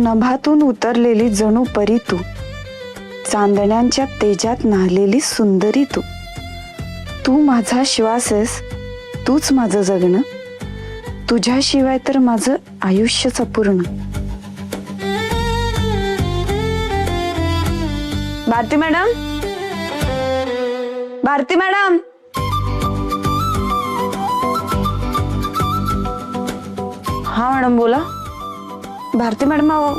नभातून उतरलेली जणू परी तू, चांदण्यांच्या तेजात न्हालेली सुंदरी तू. तू माझा श्वास आहेस, तूच माझं जगणं, तुझ्याशिवाय तर माझं आयुष्यच अपूर्ण. Bharati madam, Bharati madam. हा मॅडम बोला. भारती मॅडम, अहो,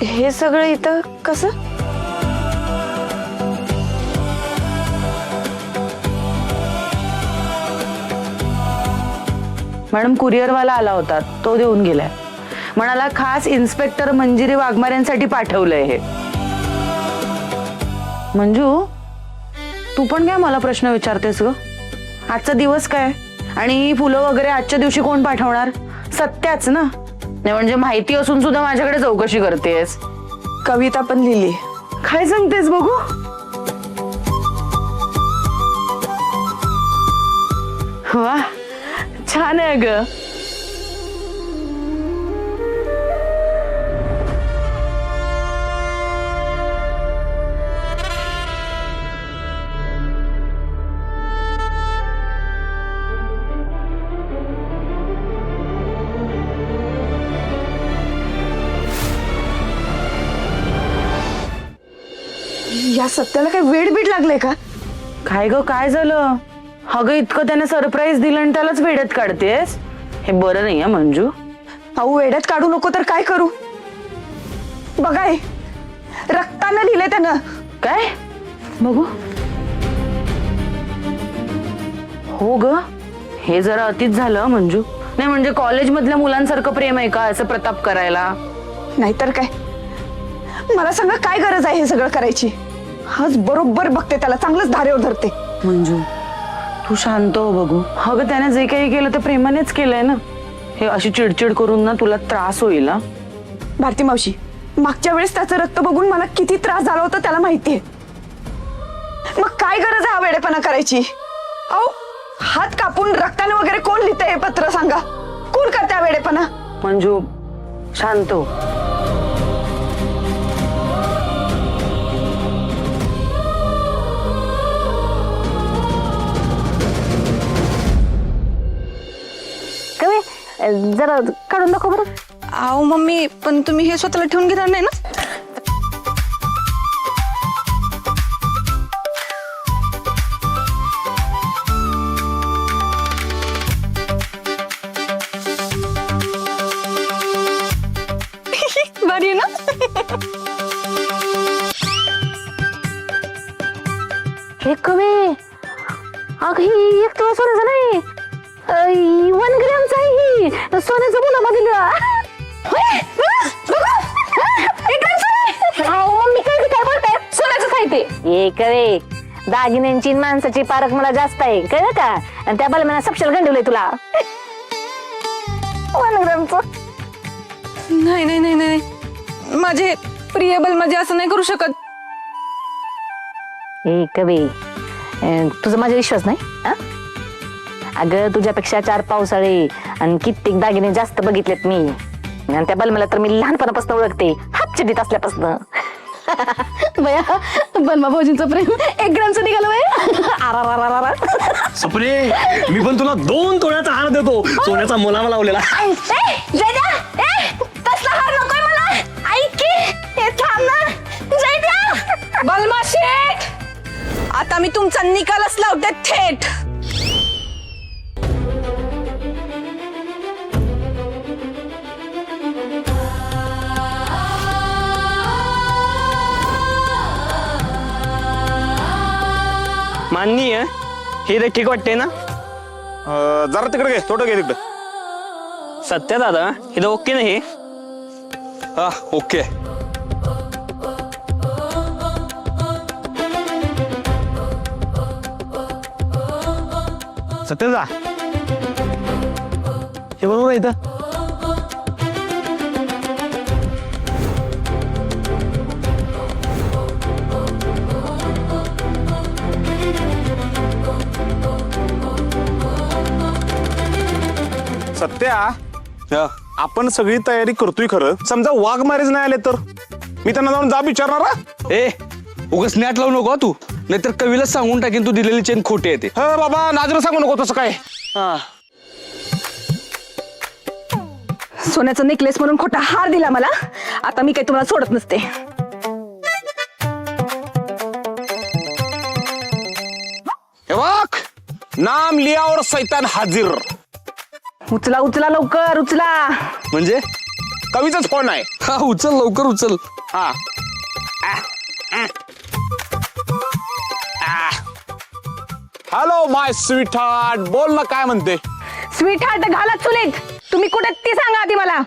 हे सगळं इथं कसं? मॅडम कुरिअरवाला आला होता, तो देऊन गेलाय. म्हणाला खास इन्स्पेक्टर मंजिरी वाघमाऱ्यांसाठी पाठवलंय हे. मंजू, तू पण काय मला प्रश्न विचारतेस ग? आजचा दिवस काय आणि फुलं वगैरे आजच्या दिवशी कोण पाठवणार? सत्याच ना. नाही म्हणजे माहिती असून सुद्धा माझ्याकडे चौकशी करतेस. कविता पण लिहिली. काय सांगतेस बघू? वा, छान आहे ग. या सत्याला काय वेड बीड लागले का? काय ग, काय झालं? अगं इतकं त्याने सरप्राईज दिलं आणि त्यालाच वेड्यात काढतेस? हे बरं नाही आहे मंजू. अहो, वेड्यात काढू नको तर काय करू? बघाय, रक्तानं लिहिलंय त्यानं. काय बघू? हो ग, हे जरा अतिच झालं मंजू. नाही म्हणजे कॉलेज मधल्या मुलांसारखं प्रेम आहे का असं प्रताप करायला? नाहीतर काय. मला सांगा, काय गरज आहे हे सगळं करायची? आज बरोबर बघते त्याला, चांगलंच धारेवर धरते. मंजू, तू शांत हो बघू. अगं त्याने जे काही केलं ते प्रेमानेच केलंय ना. हे अशी चिडचिड करून ना तुला त्रास होईल. भारती मावशी, मागच्या वेळेस त्याचं रक्त बघून मला किती त्रास झाला होता त्याला माहितीये. मग काय गरज आहे हा वेडेपणा करायची? अहो, हात कापून रक्ताने वगैरे कोण लिहितंय हे पत्र? सांगा, कोण करते हा वेडेपणा? मंजू शांत हो. कवी, जरा काढून दाखव बरं. अहो मम्मी, पण तुम्ही हे स्वतःला ठेवून घेणार नाही ना? बरी ना? हे कवी, अग ही एक तुला सोन्याचं नाही, 1 ग्रॅमचा आहे. ही सोन्याचं मुलामा दिलं. मम्मी काय बोलताय? सोन्याचं आहे ते. हे कवे, दागिन्यांची माणसाची पारख मला जास्त आहे, कळलं का? आणि त्या बलम्यानं सपशाल गंडवलंय तुला. 1 ग्रॅमचं. नाही नाही नाही नाही, माझे प्रिय बलमाजी असं नाही करू शकत. हे कवी, तुझा माझा विश्वास नाही? अगं तुझ्यापेक्षा 4 पावसाळे आणि कित्येक दागिने जास्त बघितलेत मी. आणि त्या बलमाला तर मी लहानपणापासून ओळखते, हातचिडीत असल्यापासून. बया, बलमा भाऊजींचं प्रेम 1 ग्रॅमचं निघालं बया. सपने, मी पण तुला 2 तोळ्याचा हार देतो, सोन्याचा मुलामा लावलेला. बलमा शेठ, आता मी तुमचा निकालच लावते थेट. मान्य हे रे, ठीक वाटते ना? जरा तिकडे घे, थोडं घे तिकडे. सत्य दादा, हे ओके ना? हे हा, ओके. सत्यदा, हे बरोबर आहे इथं. सत्या, आपण सगळी तयारी करतोय खरं, समजा वाघ मारेच नाही आले तर मी त्यांना जाऊन जाब विचारणार हा? ए उगाच नॅट लावू नको हा तू, नाहीतर कवीला सांगून टाकीन तू दिलेली चेन खोटी आहे ते. हे बाबा नाजर सांगू नको तसं काय. सोन्याचा नेकलेस म्हणून खोटा हार दिला मला. आता मी काही तुम्हाला सोडत नसते. हे बघ, नाम लिया और सैतान हाजिर. उचला उचला लवकर उचला. म्हणजे कवीचाच फोन आहे. हा उचल लवकर उचल. हा हॅलो माय स्वीट हार्ट, बोल ना काय म्हणते. स्वीट हार्ट घाला चुलीत. तुम्ही कुठे ती सांगा आधी मला.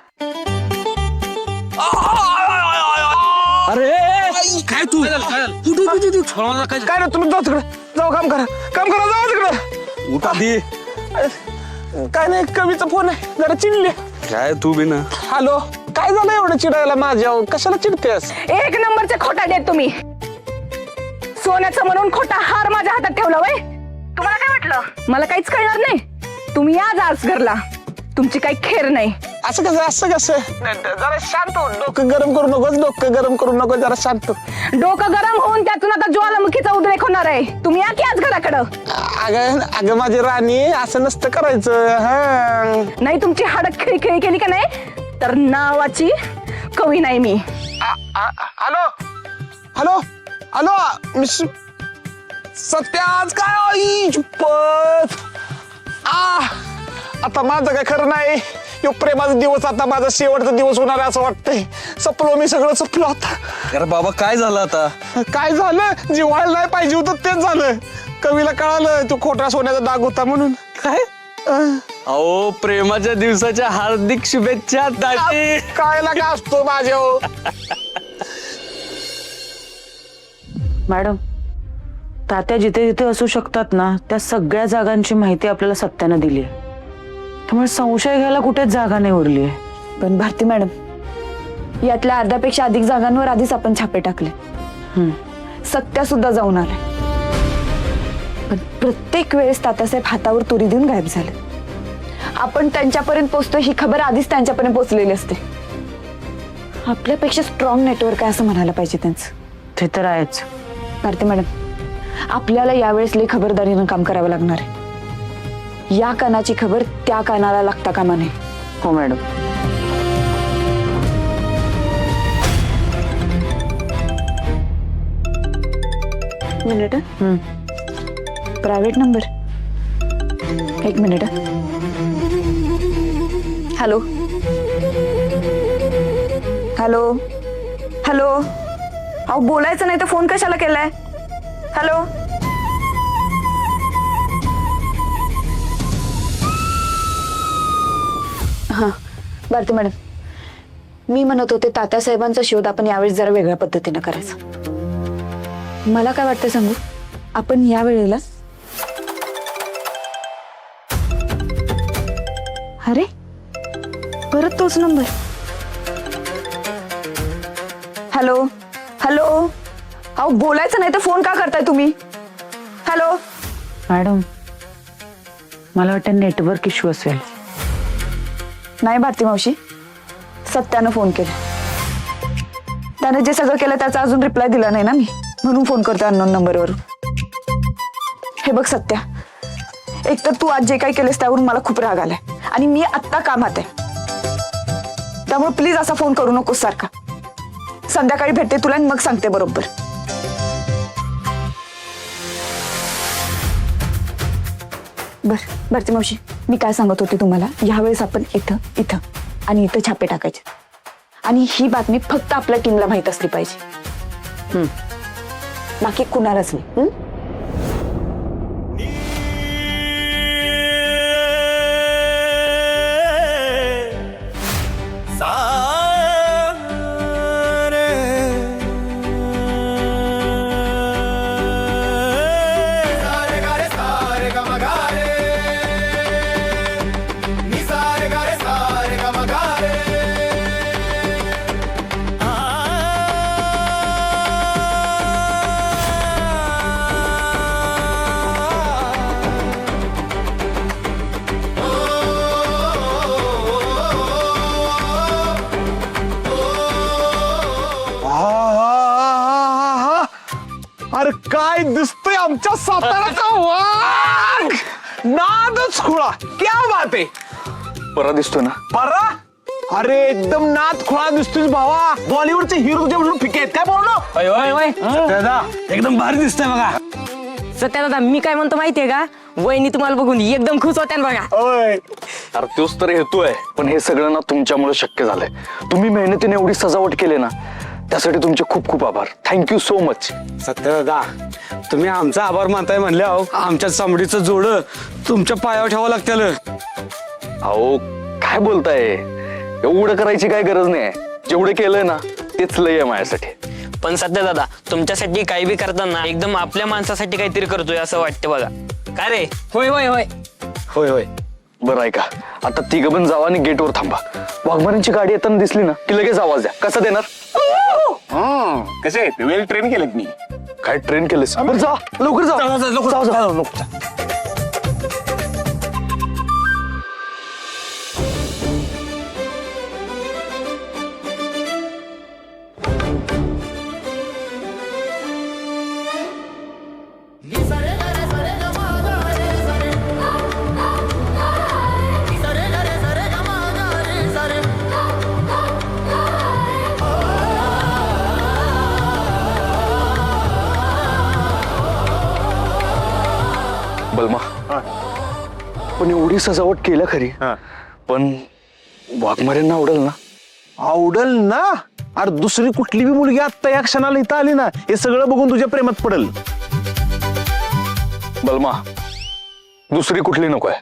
अरे काय तू काय ना, तुम्ही जाऊ तिकडे, जाऊ काम करा जाऊ तिकडे. उठा दे. काय नाही, कवीचा फोन आहे, जरा चिडले. काय तू बी ना. हॅलो, काय झालं एवढं चिडायला माझ्या, कशाला चिडतेस. एक नंबरचे खोटा देत तुम्ही. सोन्याचं म्हणून खोटा हार माझ्या हातात ठेवला वय. तुम्हाला काय वाटलं मला काहीच कळणार नाही. तुम्ही आज आज घरला, तुमची काही खेर नाही. असं कसं जरा शांत हो, डोकं गरम करू नको, जरा शांत हो. डोकं गरम होऊन त्यातून आता ज्वालामुखीचा उद्रेक होणार आहे. तुम्ही या की आज घराकडं. अगं माझी राणी, असं नसतं करायचं. हा नाही तुमची हाडं खिळखिळी केली का नाही तर नावाची कवी नाही मी. Hello hello hello miss Satya, आज काय आई चुप्पत. आता माझं काय खरं नाही. यो प्रेमाचा दिवस आता माझा शेवटचा दिवस होणार आहे असं वाटतंय. सपलो मी, सगळं सपलो आता. अरे बाबा काय झालं आता. काय झालं, जिव्हाळा नाही पाहिजे होतं तेच झालं. कवीला कळालं तो खोटा सोन्याचा डाग होता म्हणून. काय अहो प्रेमाच्या दिवसाच्या हार्दिक शुभेच्छा दाटी. काय लागा असतो माझ्या. मॅडम, तात्या जिथे जिथे असू शकतात ना, त्या सगळ्या जागांची माहिती आपल्याला सत्यानं दिली आहे. त्यामुळे संशय घ्यायला कुठेच जागा नाही उरली आहे. पण भारती मॅडम, यातल्या अर्ध्यापेक्षा अधिक जागांवर आधीच आपण छापे टाकले. सत्या सुद्धा जाऊन आले. पण प्रत्येक वेळेस तात्यासाहेब हातावर तुरी देऊन गायब झाले. आपण त्यांच्यापर्यंत पोहोचतो ही खबर आधीच त्यांच्यापर्यंत पोहोचलेली असते. आपल्यापेक्षा स्ट्रॉंग नेटवर्क आहे असं म्हणायला पाहिजे त्यांचं. ते तर आहेच. भारती मॅडम, आपल्याला यावेळेस लई खबरदारीनं काम करावं लागणार आहे. या कानाची खबर त्या कानाला लागता कामा नये. हो मॅडम. Minute, private number. एक मिनिट. Hello hello hello. अहो बोलायचं नाही तर फोन कशाला केलाय. हॅलो. हां भारती मॅडम, मी म्हणत होते तात्यासाहेबांचा शोध आपण यावेळेस जरा वेगळ्या पद्धतीनं करायचा. मला काय वाटतं सांगू, आपण या वेळेला अरे परत तोच नंबर. Hello hello. अहो बोलायचं नाही तर फोन का करताय तुम्ही. हॅलो. मॅडम, मला वाटतं नेटवर्क इश्यू असेल. नाही भारती मावशी, सत्यानं फोन केला. त्याने जे सगळं केलं त्याचा अजून रिप्लाय दिला नाही ना मी, म्हणून फोन करते अननोन नंबरवर. हे बघ सत्या, एकतर तू आज जे काही केलेस त्यावरून मला खूप राग आलाय आणि मी आत्ता कामात आहे. त्यामुळे प्लीज असा फोन करू नकोस सारखा. संध्याकाळी भेटते तुला आणि मग सांगते बरोबर. बर भारती मावशी, मी काय सांगत होते तुम्हाला, यावेळेस आपण इथं इथं आणि इथं छापे टाकायचे. आणि ही बातमी फक्त आपल्या टीमला माहित असली पाहिजे. बाकी कुणालाच नाही. काय दिसतोय आमच्या साताराचा वाघ. नादच खुळा. क्या बात आहे. परत दिसतोय ना. परा अरे एकदम नाद खुळा दिसतोय भावा. बॉलिवूडचे हिरो तुझ्यापासून फिके आहेत काय बोलणं. दादा एकदम भारी दिसतंय बघा. सत्या दादा मी काय म्हणतो माहितीये का, वहिनी तुम्हाला बघून एकदम खुश होत्या ना बघा. अरे तोच तर हेतू आहे. पण हे सगळं ना तुमच्यामुळे शक्य झालंय. तुम्ही मेहनतीने एवढी सजावट केली ना, त्यासाठी तुमचे खूप खूप आभार. Thank you so much. सत्य दादा तुम्ही आमचा आभार मानताय म्हणले अहो, आमच्या चामडीचं जोड तुमच्या पायावर ठेवावं लागतं. अहो काय बोलताय, एवढं करायची काय गरज नाही. जेवढं केलंय ना तेच लय आहे माझ्यासाठी. पण सध्या दादा तुमच्यासाठी काही बी करताना एकदम आपल्या माणसासाठी काहीतरी करतोय असं वाटतं बघा. काय रे. होय होय होय. होय होय. बरं ऐका, आता तिघं पण जावा आणि गेटवर थांबा. वाघमाऱ्यांची गाडी येताना दिसली ना की लगेच आवाज द्या. कसं देणार. कसे आहेत वेल ट्रेन केलेत मी. काय ट्रेन केलंस. बरं जा लवकर जा. बलमा पण एवढी सजावट केलं खरी, पण वाघमाऱ्यांना आवडेल ना. आवडल ना. अरे दुसरी कुठली बी मुलगी आत्ता या क्षणाला इथं आली ना, हे सगळं बघून तुझ्या प्रेमात पडल. बलमा दुसरी कुठली नकोय.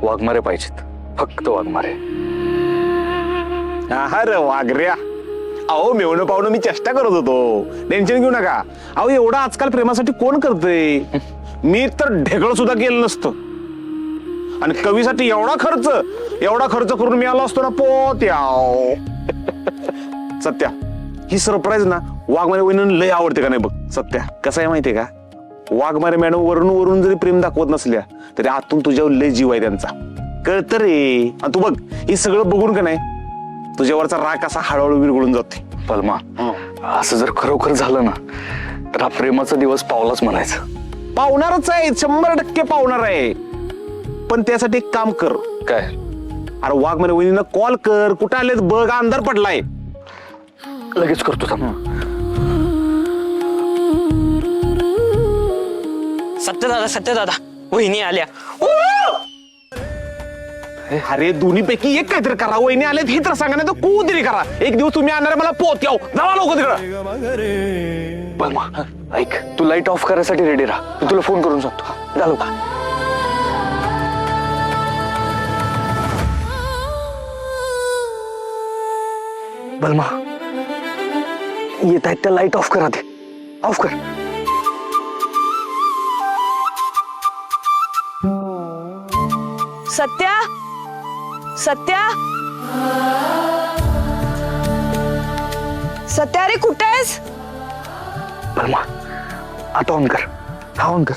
वाघमारे पाहिजेत, फक्त वाघमारे. अरे वाघऱ्या. अहो मेवणं पाहुणं मी चेष्टा करत होतो. टेन्शन घेऊ नका. अहो एवढा आजकाल प्रेमासाठी कोण करतंय. मी तर ढेकळ सुद्धा केलं नसतं. आणि कवीसाठी एवढा खर्च करून मी आलो असतो ना पोत्या. सत्या ही सरप्राईज ना वाघमारे वहिनीनं लय आवडते का नाही बघ. सत्या कसं आहे माहितीये का, वाघमारे मॅडम वरून जरी प्रेम दाखवत नसल्या तरी आतून तुझ्यावर लय जीव आहे त्यांचा. कळतं रे. आणि तू बघ हे सगळं बघून का नाही तुझ्यावरचा राग असा हळूहळू विरघळून जाते. बलमा असं जर खरोखर झालं ना तर हा प्रेमाचा दिवस पावलाच म्हणायचं. पावणारच आहे, 100% पावणार आहे. पण त्यासाठी एक काम कर. काय. अरे वाघमारे वहिनीनं कॉल कर. कुठं आलेत बघ, अंधार पडलाय. लगेच करतो थांब. सत्य दादा वहिनी आल्या. अरे दोन्ही पैकी एक काहीतरी करा. वहिनी आलेत हे तर सांगा, नाही तर कोणतरी करा. एक दिवस तुम्ही आणणार मला पोत्याव. जावा लोक तिकडं. बलमा ऐक, तू लाईट ऑफ करायसाठी रेडी राहा. मी तुला फोन करून सांगतो. झालो का. बलमा येत आहेत त्या लाईट ऑफ करा. ते ऑफ कर. सत्या सत्या रे कुठे आहेस. बलमा आता ऑन कर. हा ऑन कर.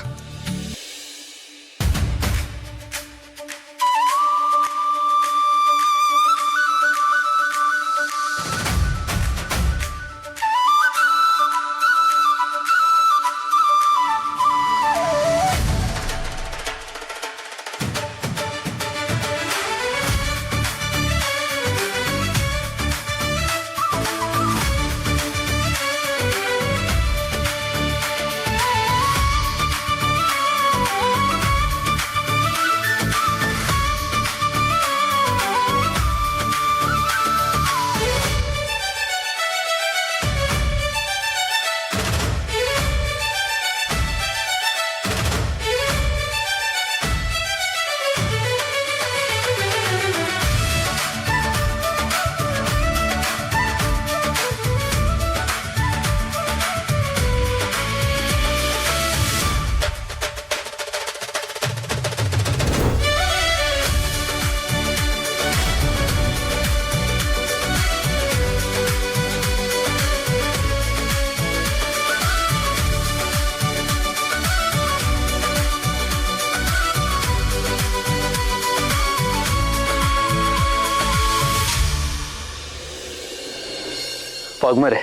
वाघमारे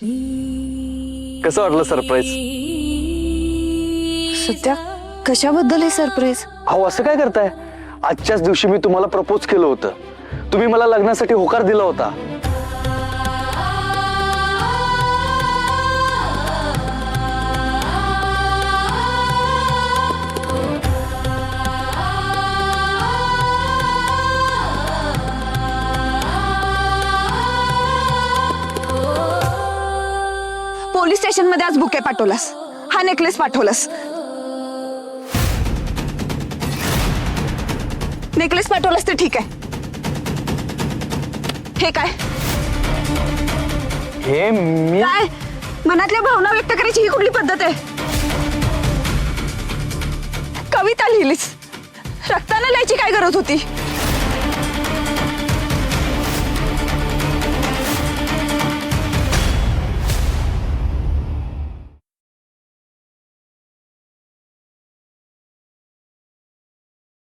कसं वाटलं सरप्राईज? सध्या कशाबद्दल हे सरप्राईज? अहो असं काय करताय? आजच्याच दिवशी मी तुम्हाला प्रपोज केलं होतं. तुम्ही मला लग्नासाठी होकार दिला होता. पोलीस स्टेशन मध्ये आज बुके पाठवलास, हा नेकलेस पाठवलास. नेकलेस पाठवलास ते ठीक आहे. हे काय हे मी काय मनातल्या भावना व्यक्त करायची ही कुठली पद्धत आहे? कविता लिहिलीस, रक्ताने लिहायची काय गरज होती?